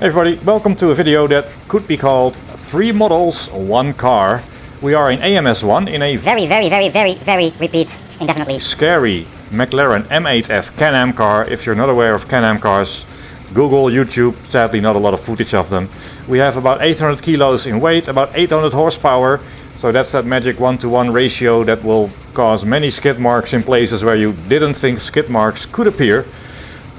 Hey everybody, welcome to a video that could be called 3 models, 1 car. We are in AMS1 in a very, repeat, indefinitely scary McLaren M8F CanAm car. If you're not aware of CanAm cars, Google, YouTube, sadly not a lot of footage of them. We have about 800 kilos in weight, about 800 horsepower. So that's that magic 1-to-1 ratio that will cause many skid marks in places where you didn't think skid marks could appear.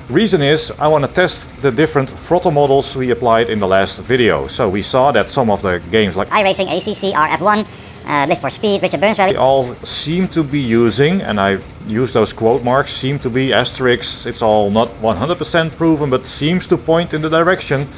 Reason is, I want to test the different throttle models we applied in the last video. So we saw that some of the games like iRacing, ACC, RF1, Live for Speed, Richard Burns Rally, they all seem to be using, and I use those quote marks, seem to be asterisks. It's all not 100% proven, but seems to point in the direction.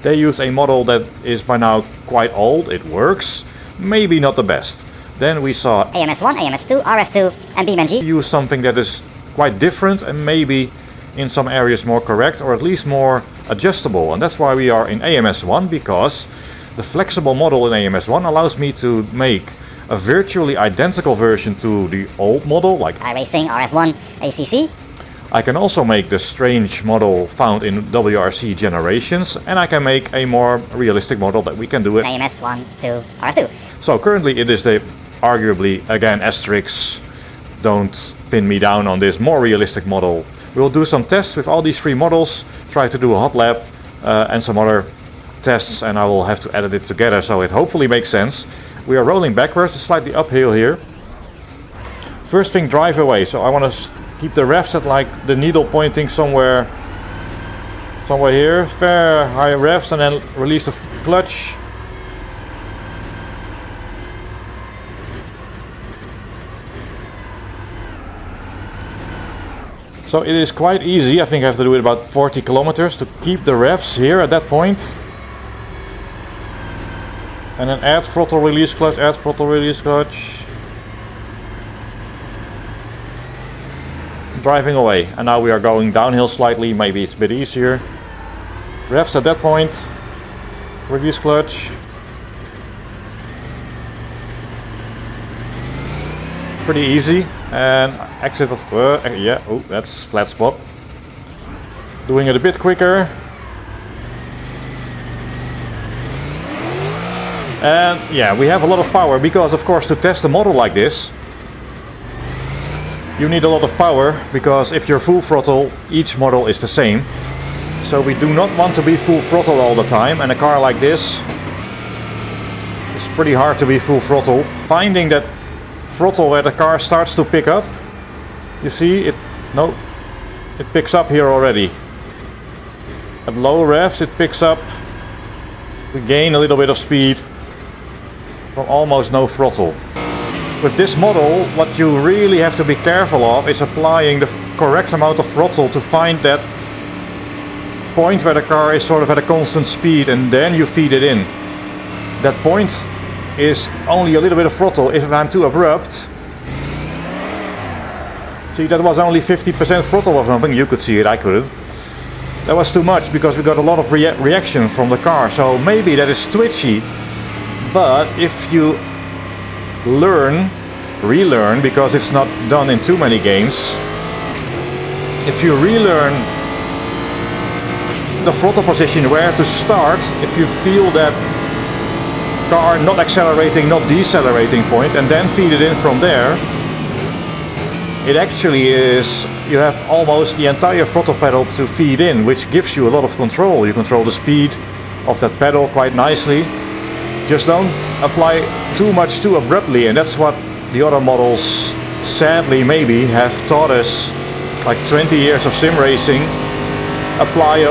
They use a model that is by now quite old. It works, maybe not the best. Then we saw AMS1, AMS2, RF2, and BeamNG use something that is quite different and maybe in some areas more correct, or at least more adjustable. And that's why we are in AMS1, because the flexible model in AMS1 allows me to make a virtually identical version to the old model, like iRacing, RF1, ACC. I can also make the strange model found in WRC Generations, and I can make a more realistic model that we can do it AMS1 to RF2. So currently it is the, arguably, again, asterisks, don't pin me down on this, more realistic model. We'll do some tests with all these 3 models, try to do a hot lap and some other tests, and I will have to edit it together so it hopefully makes sense. We are rolling backwards, it's slightly uphill here. First thing, drive away. So I want to keep the revs at like the needle pointing somewhere here, fair high revs, and then release the clutch. So it is quite easy. I think I have to do it about 40 kilometers to keep the revs here at that point. And then add throttle release clutch, add throttle release clutch. Driving away. And now we are going downhill slightly, maybe it's a bit easier. Revs at that point. Release clutch. Pretty easy. And exit of yeah, oh, that's flat spot. Doing it a bit quicker. And yeah, we have a lot of power because, of course, to test a model like this, you need a lot of power, because if you're full throttle, each model is the same. So we do not want to be full throttle all the time, and a car like this, it's pretty hard to be full throttle. Finding that throttle where the car starts to pick up. You see it? No, it picks up here already. At low revs it picks up. We gain a little bit of speed from almost no throttle. With this model, what you really have to be careful of is applying the correct amount of throttle to find that point where the car is sort of at a constant speed, and then you feed it in. That point is only a little bit of throttle. If I'm too abrupt, see, that was only 50% throttle or something. You could see it, I couldn't. That was too much because we got a lot of reaction from the car. So maybe that is twitchy, but if you relearn, because it's not done in too many games, if you relearn the throttle position, where to start, if you feel that car not accelerating, not decelerating point, and then feed it in from there, it actually is, you have almost the entire throttle pedal to feed in, which gives you a lot of control. You control the speed of that pedal quite nicely. Just don't apply too much too abruptly, and that's what the other models sadly maybe have taught us, like 20 years of sim racing. Apply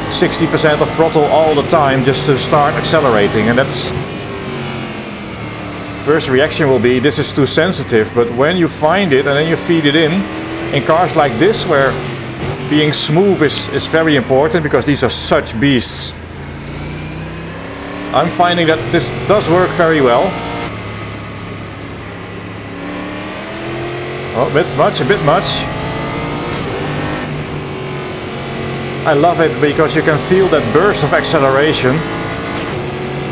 60% of throttle all the time just to start accelerating, and that's first reaction will be, this is too sensitive. But when you find it and then you feed it in cars like this, where being smooth is very important, because these are such beasts, I'm finding that this does work very well. Oh, a bit much. I love it because you can feel that burst of acceleration.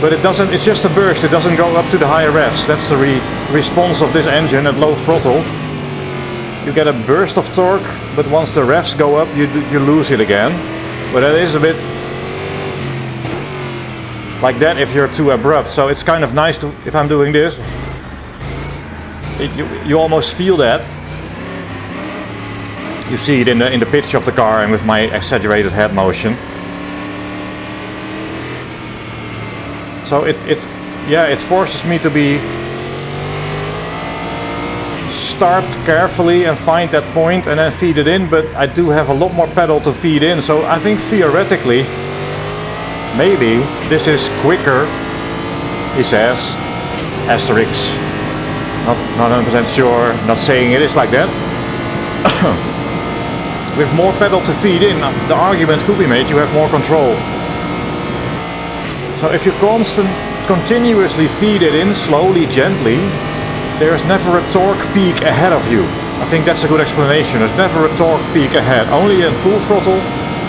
But it doesn't, it's just a burst, it doesn't go up to the higher revs. That's the response of this engine at low throttle. You get a burst of torque, but once the revs go up, you lose it again. But that is a bit like that if you're too abrupt. So it's kind of nice to, if I'm doing this, you almost feel that. You see it in the pitch of the car and with my exaggerated head motion. So it forces me to start carefully and find that point and then feed it in, but I do have a lot more pedal to feed in, so I think theoretically maybe this is quicker, he says, asterisk, not 100% sure, not saying it is like that. With more pedal to feed in, the argument could be made you have more control. So if you continuously feed it in slowly, gently, there's never a torque peak ahead of you. I think that's a good explanation. There's never a torque peak ahead. Only in full throttle,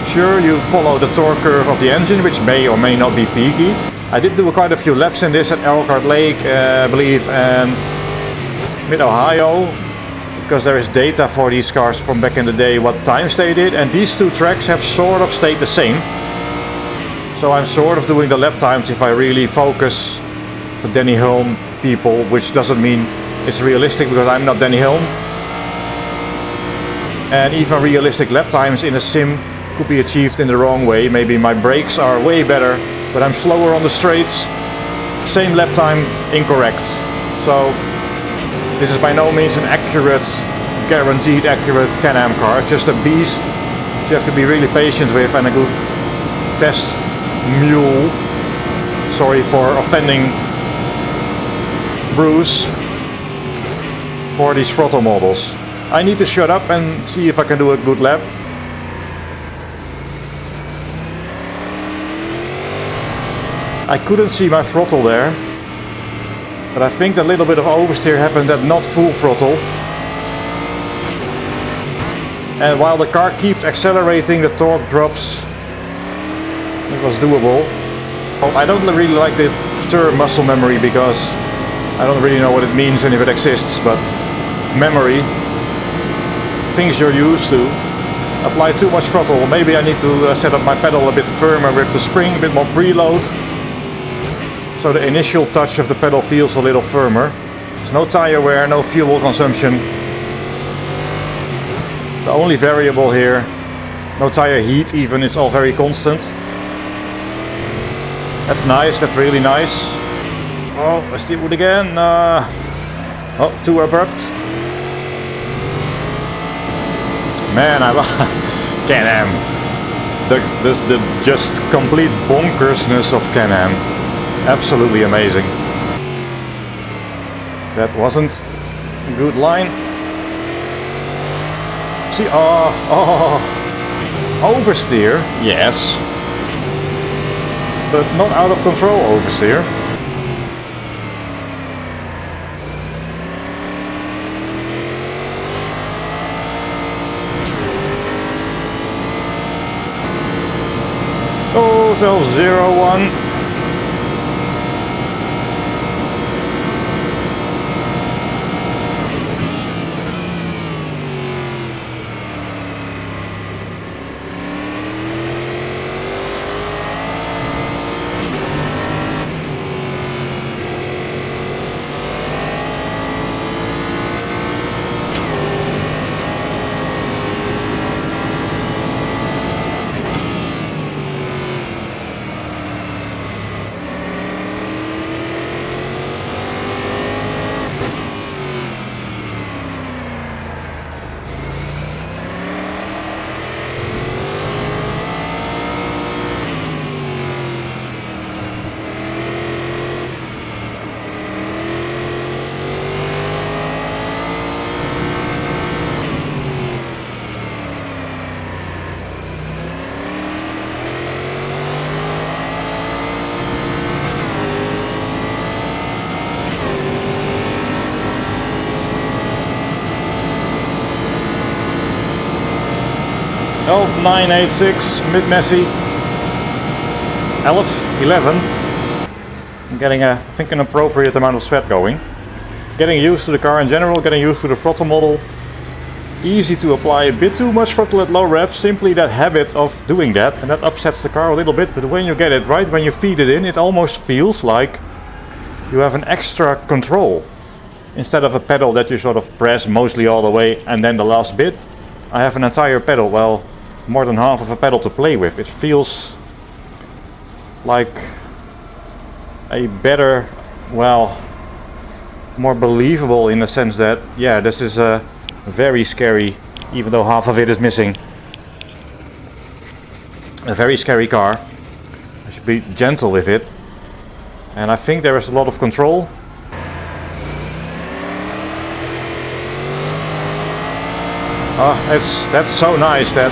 sure, you follow the torque curve of the engine, which may or may not be peaky. I did do quite a few laps in this at Elkhart Lake, I believe, and Mid-Ohio, because there is data for these cars from back in the day what times they did, and these two tracks have sort of stayed the same. So I'm sort of doing the lap times if I really focus for Danny Hulme people, which doesn't mean it's realistic because I'm not Danny Hulme. And even realistic lap times in a sim could be achieved in the wrong way. Maybe my brakes are way better, but I'm slower on the straights. Same lap time, incorrect. So this is by no means an accurate, guaranteed accurate Can-Am car. It's just a beast which you have to be really patient with, and a good test mule. Sorry for offending Bruce for these throttle models. I need to shut up and see if I can do a good lap. I couldn't see my throttle there, but I think a little bit of oversteer happened at not full throttle. And while the car keeps accelerating, the torque drops. It was doable. I don't really like the term muscle memory because I don't really know what it means and if it exists, but memory, things you're used to. Apply too much throttle. Maybe I need to set up my pedal a bit firmer with the spring, a bit more preload. So the initial touch of the pedal feels a little firmer. There's no tire wear, no fuel consumption. The only variable here, no tire heat even, it's all very constant. That's nice, that's really nice. Oh, let's do it again. Oh, too abrupt. Man, I love Can-Am. The just complete bonkersness of Can-Am. Absolutely amazing. That wasn't a good line. See, oversteer, yes. But not out of control oversteer. Oh, so 0-1. Oh, 986, mid-messy. 11. I'm getting I think an appropriate amount of sweat going. Getting used to the car in general, getting used to the throttle model. easy to apply a bit too much throttle at low revs, simply that habit of doing that, and that upsets the car a little bit, but when you get it right, when you feed it in, it almost feels like you have an extra control. Instead of a pedal that you sort of press mostly all the way and then the last bit, I have an entire pedal, well, more than half of a pedal to play with. It feels like a better, well, more believable in the sense that, yeah, this is a very scary, even though half of it is missing, a very scary car. I should be gentle with it, and I think there is a lot of control. That's so nice that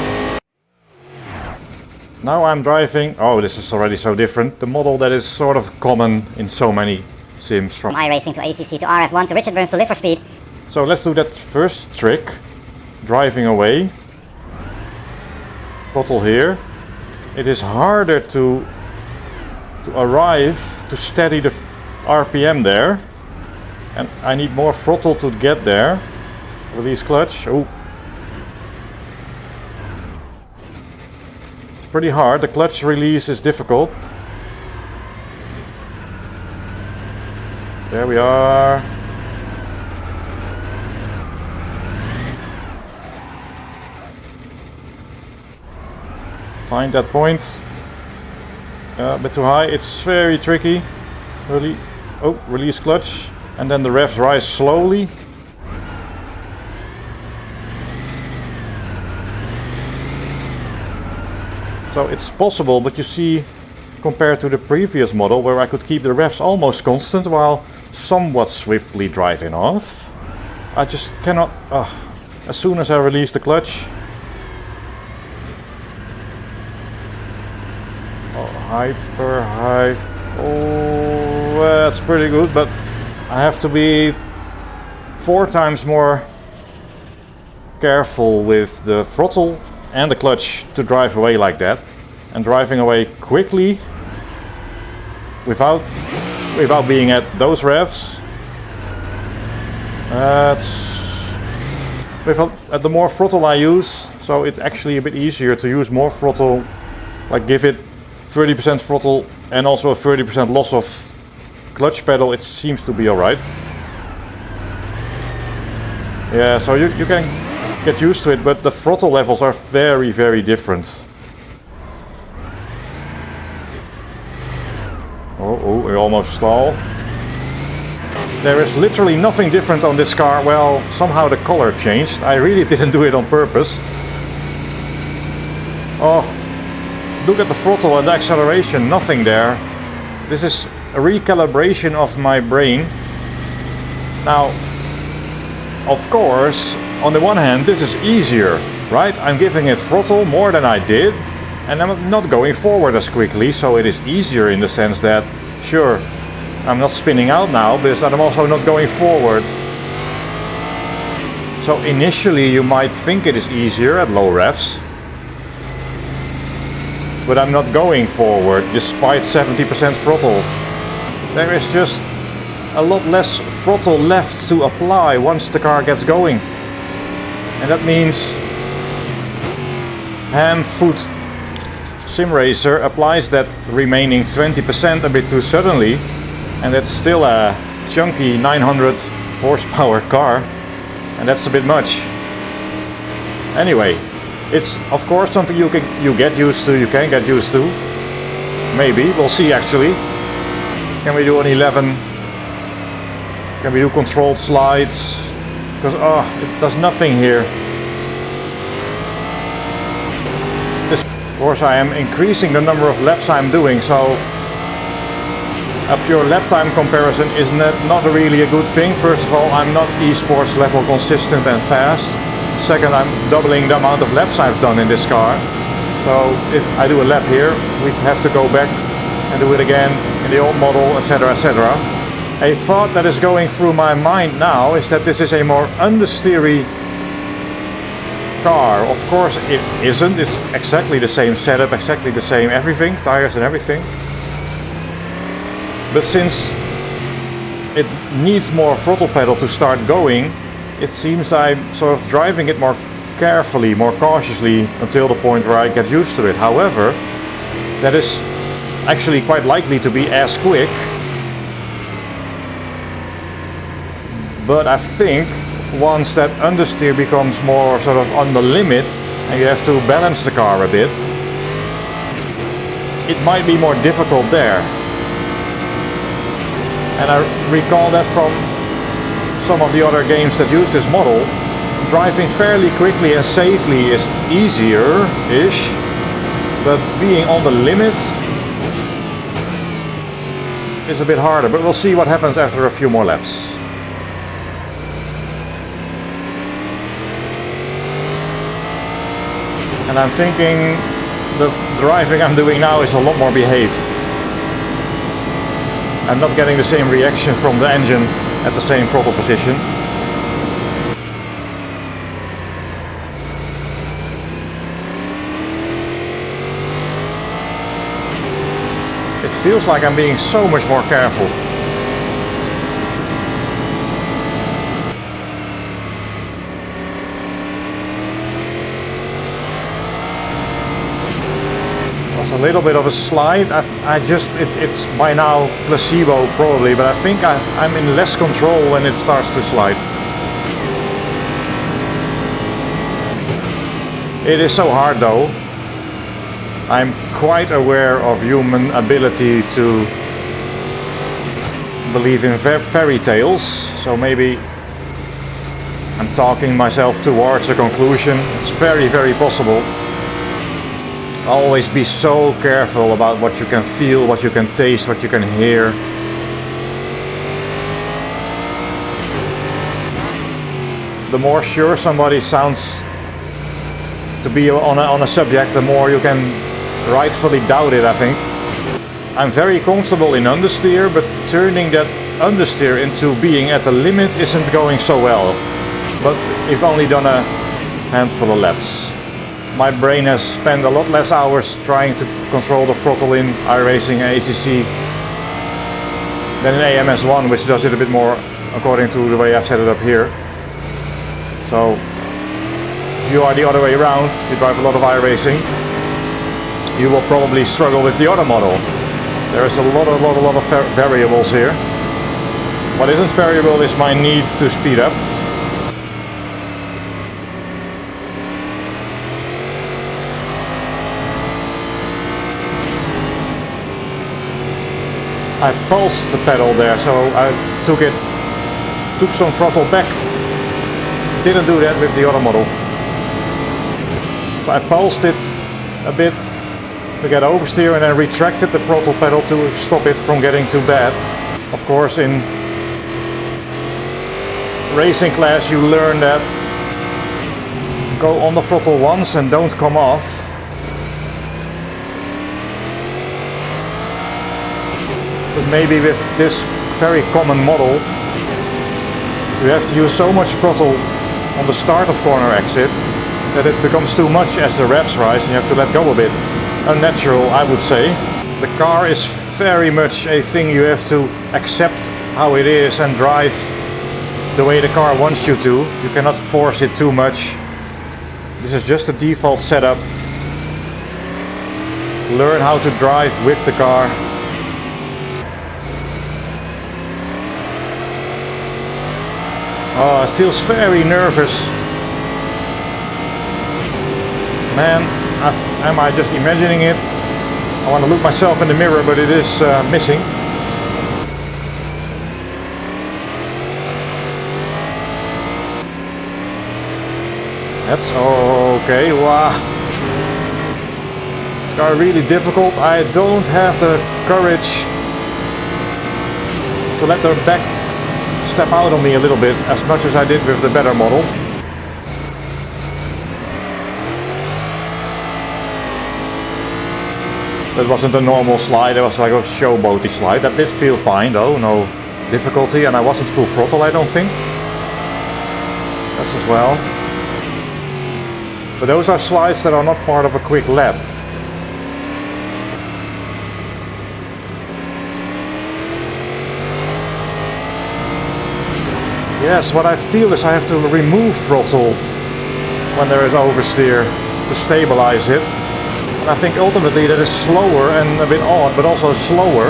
now I'm driving. Oh, this is already so different. The model that is sort of common in so many sims, from iRacing to ACC to RF1 to Richard Burns to Live for Speed. So let's do that first trick, driving away. Throttle here. It is harder to arrive, to steady the RPM there, and I need more throttle to get there. Release clutch. Oh, it's pretty hard. The clutch release is difficult. There we are. Find that point. A bit too high. It's very tricky. Really. Oh, release clutch. And then the revs rise slowly. So it's possible, but you see, compared to the previous model where I could keep the revs almost constant while somewhat swiftly driving off, I just cannot. As soon as I release the clutch. Hyper high. Oh, that's pretty good, but I have to be 4 times more careful with the throttle and the clutch to drive away like that. And driving away quickly without being at those revs. At the more throttle I use, so it's actually a bit easier to use more throttle, like give it 30% throttle and also a 30% loss of clutch pedal. It seems to be alright. Yeah, so you can get used to it, but the throttle levels are very, very different. Oh, we almost stall. There is literally nothing different on this car. Well, somehow the color changed. I really didn't do it on purpose. Oh, look at the throttle and the acceleration, nothing there. This is a recalibration of my brain. Now, of course, on the one hand, this is easier, right? I'm giving it throttle more than I did, and I'm not going forward as quickly, so it is easier in the sense that, sure, I'm not spinning out now, but I'm also not going forward. So initially you might think it is easier at low revs, but I'm not going forward despite 70% throttle. There is just a lot less throttle left to apply once the car gets going. And that means ham foot sim racer applies that remaining 20% a bit too suddenly, and that's still a chunky 900 horsepower car, and that's a bit much. Anyway, it's of course something you can get used to. Maybe, we'll see actually. Can we do an 11? Can we do controlled slides? Because it does nothing here. Of course I am increasing the number of laps I'm doing, so a pure lap time comparison is not really a good thing. First of all, I'm not esports level consistent and fast. Second, I'm doubling the amount of laps I've done in this car. So if I do a lap here, we have to go back and do it again in the old model, etc, etc. A thought that is going through my mind now is that this is a more understeery car. Of course it isn't. It's exactly the same setup, exactly the same everything, tires and everything. But since it needs more throttle pedal to start going, it seems I'm sort of driving it more carefully, more cautiously, until the point where I get used to it. However, that is actually quite likely to be as quick. But I think once that understeer becomes more sort of on the limit and you have to balance the car a bit, it might be more difficult there. And I recall that from some of the other games that use this model, driving fairly quickly and safely is easier-ish, but being on the limit is a bit harder. But we'll see what happens after a few more laps. And I'm thinking the driving I'm doing now is a lot more behaved. I'm not getting the same reaction from the engine at the same throttle position. It feels like I'm being so much more careful. A little bit of a slide. It's by now placebo probably, but I think I'm in less control when it starts to slide. It is so hard though. I'm quite aware of human ability to believe in fairy tales, so maybe I'm talking myself towards a conclusion. It's very, very possible. Always be so careful about what you can feel, what you can taste, what you can hear. The more sure somebody sounds to be on a subject, the more you can rightfully doubt it, I think. I'm very comfortable in understeer, but turning that understeer into being at the limit isn't going so well. But we've only done a handful of laps. My brain has spent a lot less hours trying to control the throttle in iRacing and ACC than in AMS1, which does it a bit more according to the way I've set it up here. So if you are the other way around, you drive a lot of iRacing, you will probably struggle with the other model. There is a lot of variables here. What isn't variable is my need to speed up. I pulsed the pedal there, so I took some throttle back. Didn't do that with the other model. So I pulsed it a bit to get oversteer and then retracted the throttle pedal to stop it from getting too bad. Of course, in racing class you learn that go on the throttle once and don't come off. But maybe with this very common model, you have to use so much throttle on the start of corner exit that it becomes too much as the revs rise and you have to let go a bit. Unnatural, I would say. The car is very much a thing you have to accept how it is and drive the way the car wants you to. You cannot force it too much. This is just a default setup. Learn how to drive with the car. Oh, it feels very nervous. Man, am I just imagining it? I want to look myself in the mirror, but it is missing. That's okay. Wow. This car is really difficult. I don't have the courage to let the back step out on me a little bit as much as I did with the better model. That wasn't a normal slide, it was like a showboaty slide. That did feel fine though, no difficulty, and I wasn't full throttle, I don't think. That's as well. But those are slides that are not part of a quick lap. Yes, what I feel is I have to remove throttle when there is oversteer to stabilize it. And I think ultimately that is slower and a bit odd, but also slower.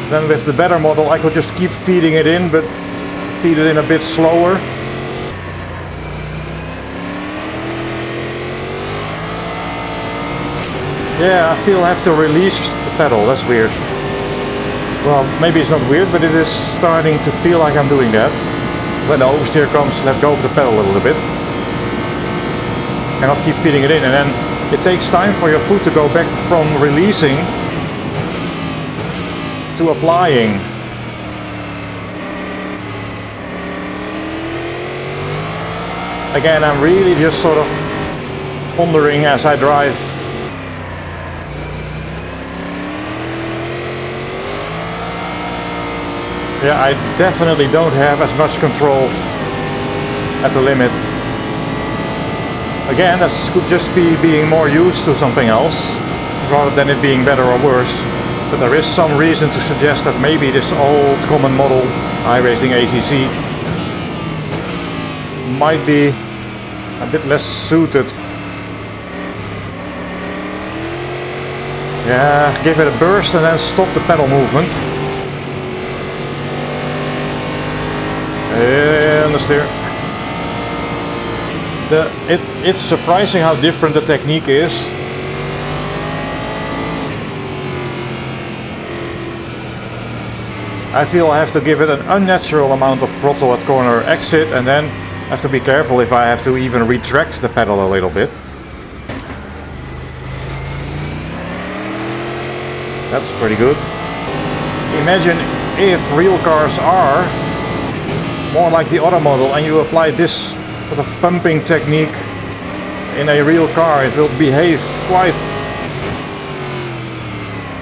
Then with the better model I could just keep feeding it in, but feed it in a bit slower. Yeah, I feel I have to release the pedal, that's weird. Well, maybe it's not weird, but it is starting to feel like I'm doing that. When the oversteer comes, let go of the pedal a little bit. Cannot keep feeding it in, and then it takes time for your foot to go back from releasing to applying. Again, I'm really just sort of pondering as I drive. Yeah, I definitely don't have as much control at the limit. Again, that could just be being more used to something else, rather than it being better or worse. But there is some reason to suggest that maybe this old common model, iRacing ACC, might be a bit less suited. Yeah, give it a burst and then stop the pedal movement. And the steer. It's surprising how different the technique is. I feel I have to give it an unnatural amount of throttle at corner exit, and then have to be careful if I have to even retract the pedal a little bit. That's pretty good. Imagine if real cars are more like the other model and you apply this sort of pumping technique in a real car. It will behave quite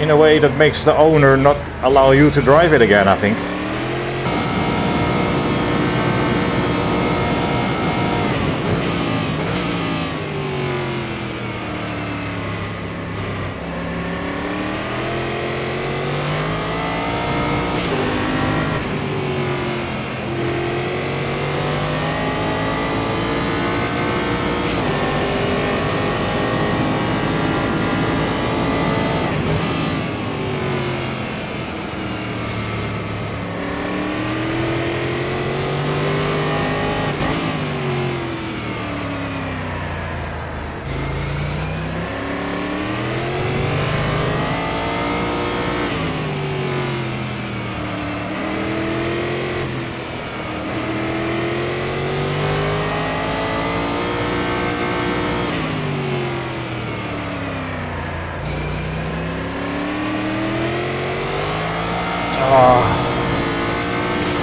in a way that makes the owner not allow you to drive it again, I think.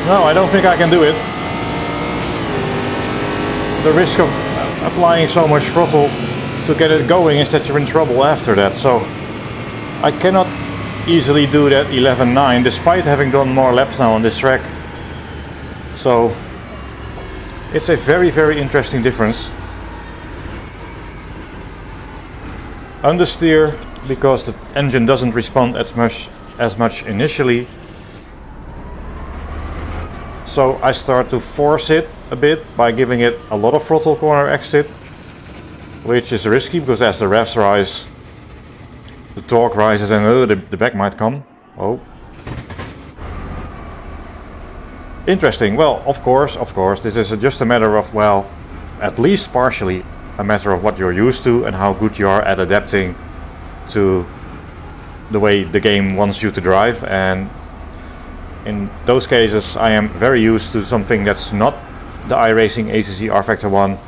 No, I don't think I can do it. The risk of applying so much throttle to get it going is that you're in trouble after that. So I cannot easily do that 11.9 despite having done more laps now on this track. So it's a very, very interesting difference. Understeer because the engine doesn't respond as much initially. So I start to force it a bit by giving it a lot of throttle corner exit, which is risky because as the revs rise, the torque rises and the back might come. Oh. Interesting. Well, of course, this is just a matter of, well, at least partially a matter of what you're used to and how good you are at adapting to the way the game wants you to drive. And in those cases, I am very used to something that's not the iRacing ACC R-Factor 1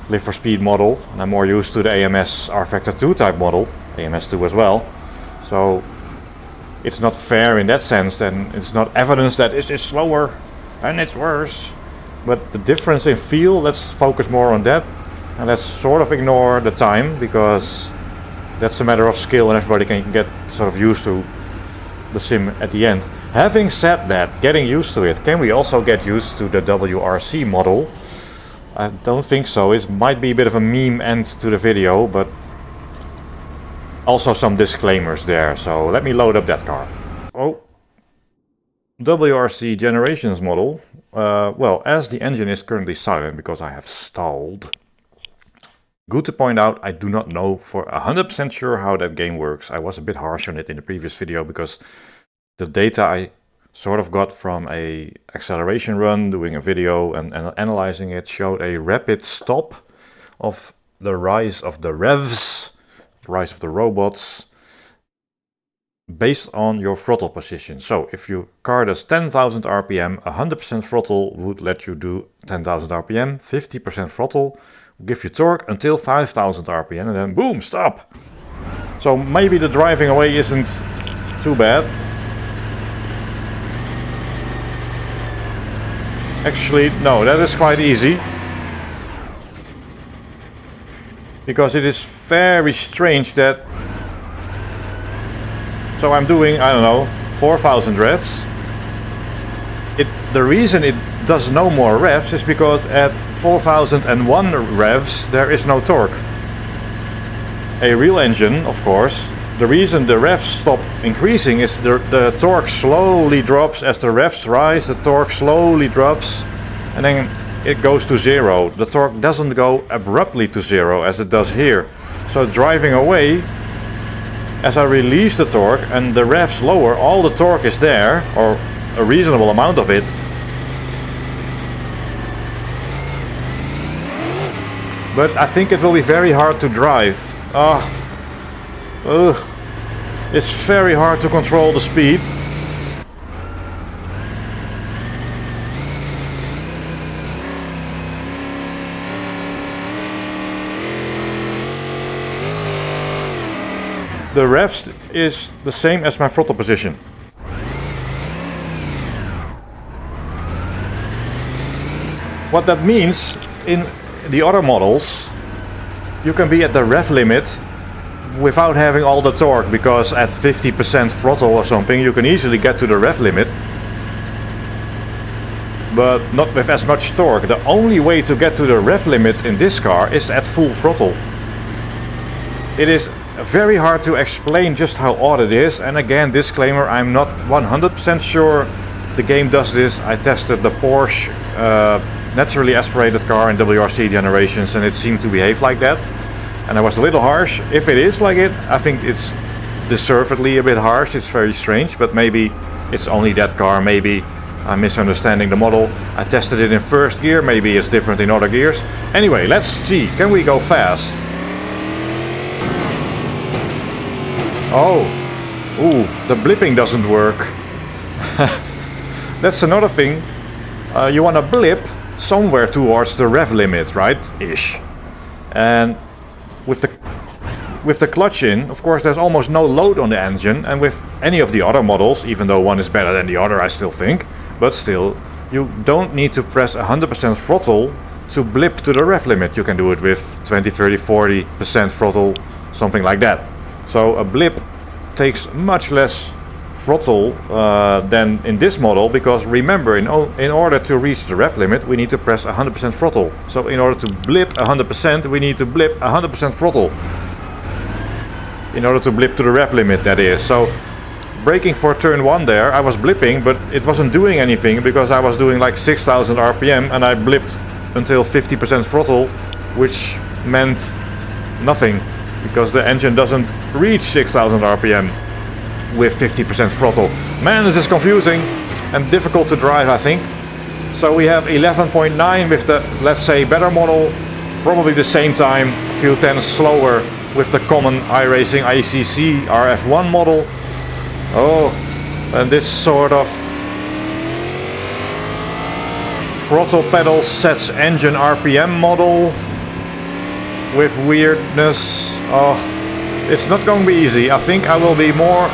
Live for Speed model, and I'm more used to the AMS R-Factor 2 type model, AMS 2 as well. So it's not fair in that sense, and it's not evidence that it is slower and it's worse. But the difference in feel, let's focus more on that, and let's sort of ignore the time, because that's a matter of skill and everybody can get sort of used to the sim at the end. Having said that, getting used to it, can we also get used to the WRC model? I don't think so. It might be a bit of a meme end to the video, but also some disclaimers there. So let me load up that car. Oh, WRC Generations model, well, as the engine is currently silent because I have stalled. Good to point out, I do not know for 100% sure how that game works. I was a bit harsh on it in the previous video because the data I sort of got from a acceleration run, doing a video and analyzing it, showed a rapid stop of the rise of the revs, the rise of the robots, based on your throttle position. So if your car does 10,000 RPM, 100% throttle would let you do 10,000 RPM, 50% throttle will give you torque until 5,000 RPM, and then boom, stop. So maybe the driving away isn't too bad. Actually, no, that is quite easy. Because it is very strange that... So I'm doing, I don't know, 4,000 revs. The reason it does no more revs is because at 4,001 revs there is no torque. A real engine, of course, the reason the revs stop increasing is the torque slowly drops. As the revs rise, the torque slowly drops and then it goes to zero. The torque doesn't go abruptly to zero as it does here. So driving away, as I release the torque and the revs lower, all the torque is there, or a reasonable amount of it. But I think it will be very hard to drive. It's very hard to control the speed. The revs is the same as my throttle position. What that means, in the other models, you can be at the rev limit without having all the torque, because at 50% throttle or something you can easily get to the rev limit, but not with as much torque. The only way to get to the rev limit in this car is at full throttle. It is very hard to explain just how odd it is, and again, disclaimer, I'm not 100% sure the game does this. I tested the Porsche naturally aspirated car in WRC Generations and it seemed to behave like that, and I was a little harsh. If it is like it, I think it's deservedly a bit harsh. It's very strange, but maybe it's only that car, maybe I'm misunderstanding the model. I tested it in first gear, maybe it's different in other gears. Anyway, let's see, can we go fast? Oh, ooh, the blipping doesn't work. That's another thing. You want to blip somewhere towards the rev limit, right? Ish. And with the clutch in, of course, there's almost no load on the engine. And with any of the other models, even though one is better than the other, I still think, but still, you don't need to press 100% throttle to blip to the rev limit. You can do it with 20, 30, 40% throttle, something like that. So a blip takes much less throttle than in this model, because remember, in order to reach the rev limit we need to press 100% throttle. So in order to blip 100% we need to blip 100% throttle. In order to blip to the rev limit, that is. So braking for turn 1 there, I was blipping, but it wasn't doing anything because I was doing like 6,000 RPM and I blipped until 50% throttle, which meant nothing, because the engine doesn't reach 6,000 RPM with 50% throttle. Man, this is confusing and difficult to drive, I think. So we have 11.9 with the, let's say, better model, probably the same time, a few tenths slower with the common iRacing ICC RF1 model. Oh, and this sort of throttle pedal sets engine RPM model with weirdness. Oh, it's not going to be easy. I think I will be more...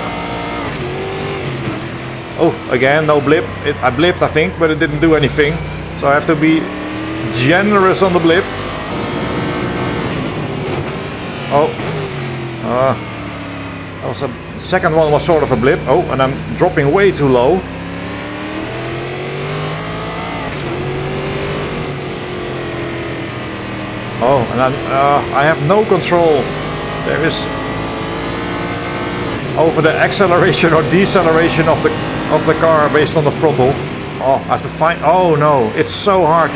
Oh, again, no blip. I blipped, I think, but it didn't do anything. So I have to be generous on the blip. Oh, the second one was sort of a blip. Oh, and I'm dropping way too low. Oh, and I have no control. There is over the acceleration or deceleration of the of the car based on the throttle. Oh, I have to find... Oh no, it's so hard.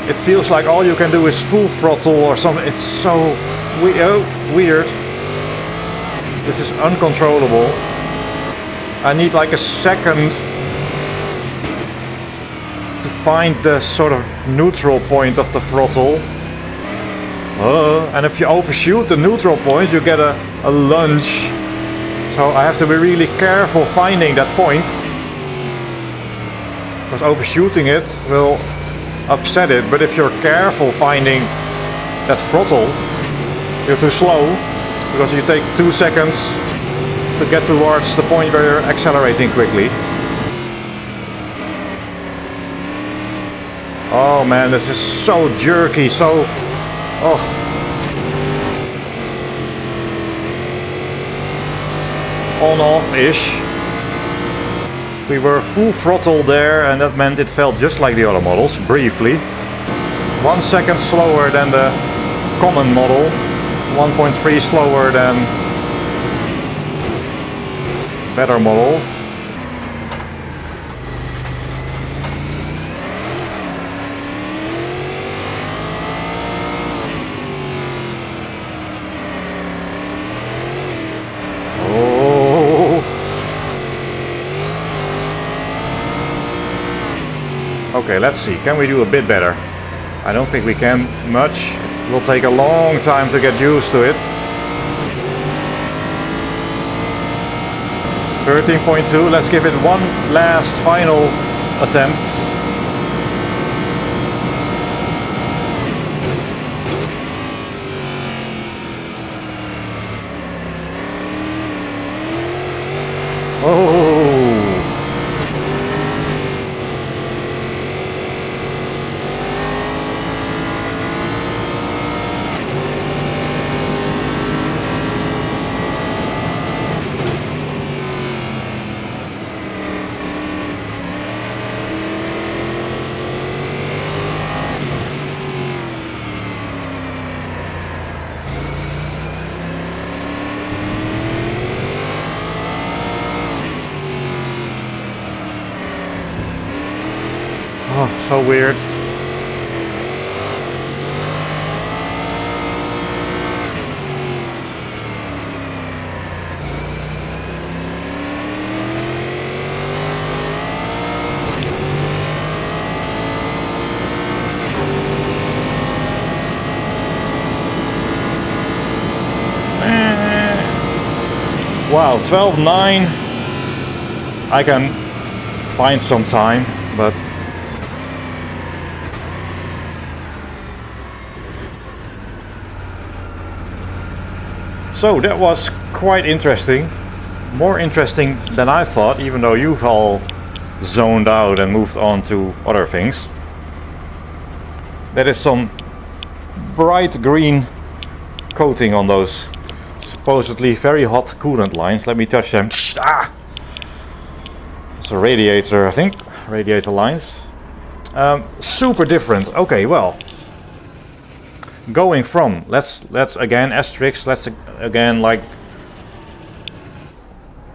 It feels like all you can do is full throttle or something. It's so weird. This is uncontrollable. I need like a second to find the sort of neutral point of the throttle. And if you overshoot the neutral point, you get a lunge. So I have to be really careful finding that point. Because overshooting it will upset it. But if you're careful finding that throttle, you're too slow. Because you take 2 seconds to get towards the point where you're accelerating quickly. Oh man, this is so jerky, so... Oh. On-off-ish. We were full throttle there, and that meant it felt just like the other models, briefly. 1 second slower than the common model. 1.3 slower than better model. Okay, let's see. Can we do a bit better? I don't think we can much. It will take a long time to get used to it. 13.2. Let's give it one last final attempt. Oh. Oh, so weird. Wow, 12.9. I can find some time, but so that was quite interesting. More interesting than I thought, even though you've all zoned out and moved on to other things. There is some bright green coating on those supposedly very hot coolant lines. Let me touch them. Ah! It's a radiator, I think. Radiator lines. Super different. Okay, well. Going from, let's again asterisk, let's again, like,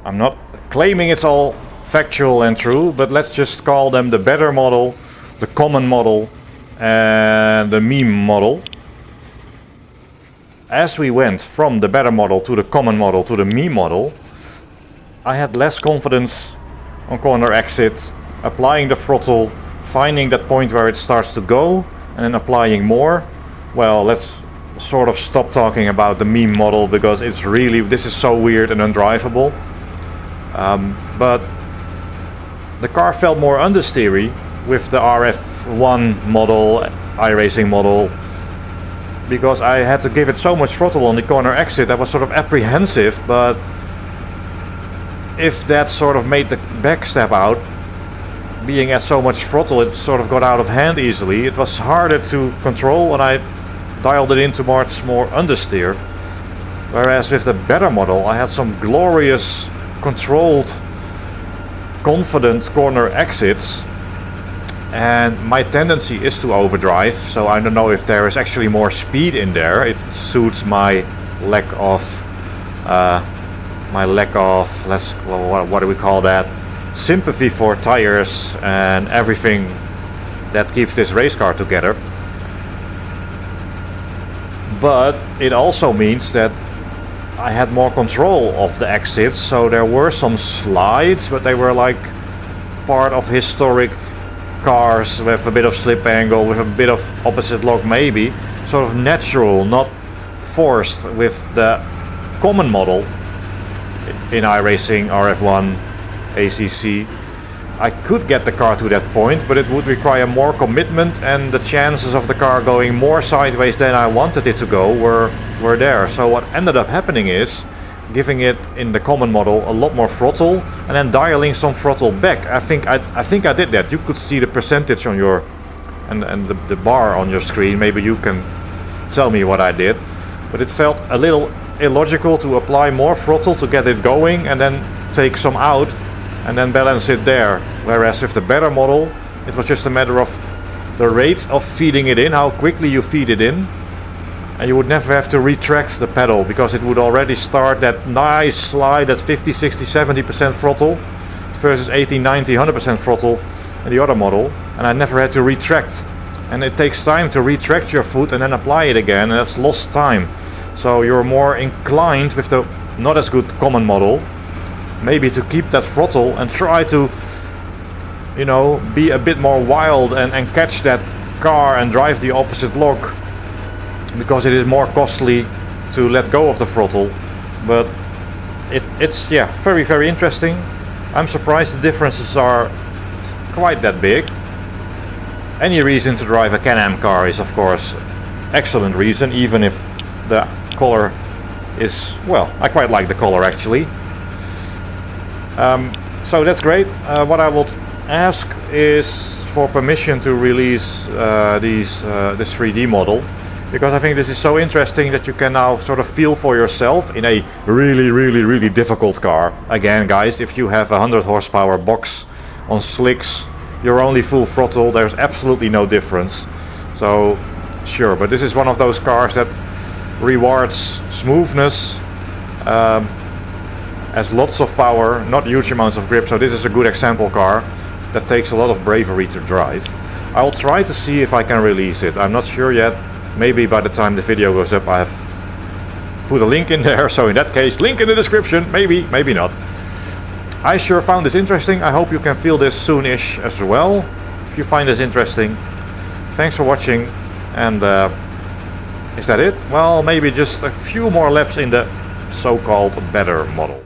I'm not claiming it's all factual and true, but let's just call them the better model, the common model, and the meme model. As we went from the better model to the common model to the meme model, I had less confidence on corner exit, applying the throttle, finding that point where it starts to go, and then applying more. Well, let's sort of stop talking about the meme model, because it's really, this is so weird and undrivable. But the car felt more understeery with the RF1 model, iRacing model, because I had to give it so much throttle on the corner exit. I was sort of apprehensive, but if that sort of made the back step out, being at so much throttle, it sort of got out of hand easily. It was harder to control when I dialed it into much more understeer. Whereas with the better model, I had some glorious, controlled, confident corner exits. And my tendency is to overdrive, so I don't know if there is actually more speed in there. It suits my lack of my lack of, what do we call that, sympathy for tires and everything that keeps this race car together. But it also means that I had more control of the exits, so there were some slides, but they were like part of historic cars with a bit of slip angle, with a bit of opposite lock maybe, sort of natural, not forced with the common model in iRacing, RF1, ACC. I could get the car to that point, but it would require more commitment, and the chances of the car going more sideways than I wanted it to go were there. So what ended up happening is giving it in the common model a lot more throttle and then dialing some throttle back. I think I did that. You could see the percentage on your and the bar on your screen. Maybe you can tell me what I did, but it felt a little illogical to apply more throttle to get it going and then take some out and then balance it there. Whereas with the better model, it was just a matter of the rate of feeding it in, how quickly you feed it in, and you would never have to retract the pedal because it would already start that nice slide at 50, 60, 70% throttle versus 80, 90, 100% throttle in the other model, and I never had to retract. And it takes time to retract your foot and then apply it again, and that's lost time. So you're more inclined with the not as good common model maybe to keep that throttle and try to, you know, be a bit more wild and catch that car and drive the opposite lock, because it is more costly to let go of the throttle. But it's yeah, very, very interesting. I'm surprised the differences are quite that big. Any reason to drive a Can-Am car is of course excellent reason, even if the color is, well, I quite like the color actually. So that's great. What I will ask is for permission to release this 3D model, because I think this is so interesting that you can now sort of feel for yourself in a really, really, really difficult car. Again, guys, if you have a 100 horsepower box on slicks, you're only full throttle, there's absolutely no difference. So sure, but this is one of those cars that rewards smoothness, has lots of power, not huge amounts of grip. So this is a good example car that takes a lot of bravery to drive. I'll try to see if I can release it. I'm not sure yet. Maybe by the time the video goes up I have put a link in there, so in that case, link in the description. Maybe, maybe not. I sure found this interesting. I hope you can feel this soonish as well. If you find this interesting, thanks for watching. And is that it? Well, maybe just a few more laps in the so-called better model.